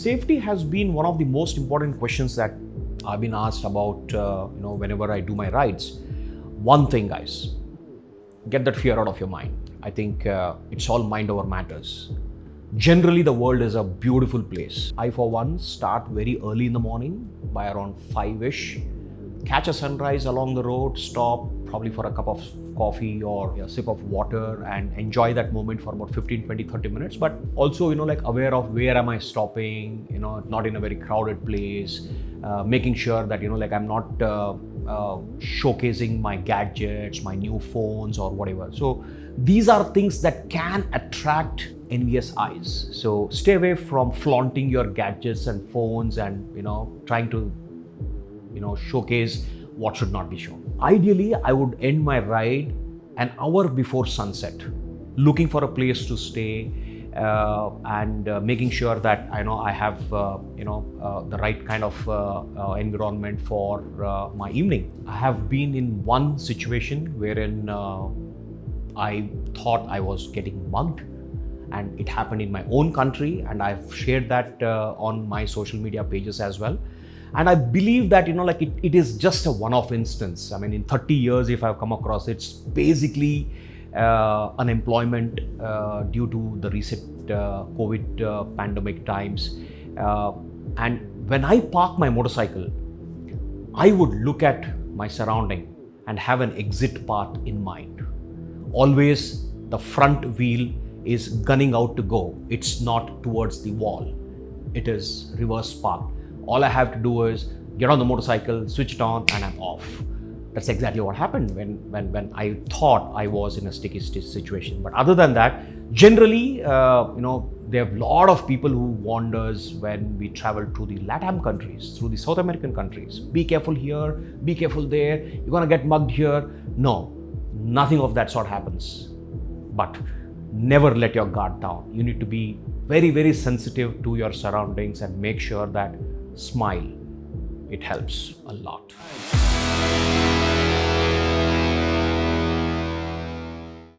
Safety has been one of the most important questions that I've been asked about, whenever I do my rides. One thing, guys, get that fear out of your mind. I think it's all mind over matters. Generally, the world is a beautiful place. I, for one, start very early in the morning by around 5-ish, catch a sunrise along the road, stop probably for a cup of coffee or a sip of water and enjoy that moment for about 15, 20, 30 minutes. But also, aware of where am I stopping, not in a very crowded place, making sure that, I'm not showcasing my gadgets, my new phones or whatever. So these are things that can attract envious eyes. So stay away from flaunting your gadgets and phones and, trying to, showcase what should not be shown. Ideally, I would end my ride an hour before sunset, looking for a place to stay and making sure that I have the right kind of environment for my evening. I have been in one situation wherein I thought I was getting mugged, and it happened in my own country, and I've shared that on my social media pages as well. And I believe that, it is just a one-off instance. I mean, in 30 years, if I've come across, it's basically unemployment due to the recent COVID pandemic times. And when I park my motorcycle, I would look at my surrounding and have an exit path in mind. Always the front wheel is gunning out to go. It's not towards the wall. It is reverse parked. All I have to do is get on the motorcycle, switch it on, and I'm off. That's exactly what happened when I thought I was in a sticky situation. But other than that, generally, there are a lot of people who warned us when we travel to the LATAM countries, through the South American countries. Be careful here, be careful there, you're gonna get mugged here. No, nothing of that sort happens. But never let your guard down. You need to be very, very sensitive to your surroundings and make sure that smile. It helps a lot.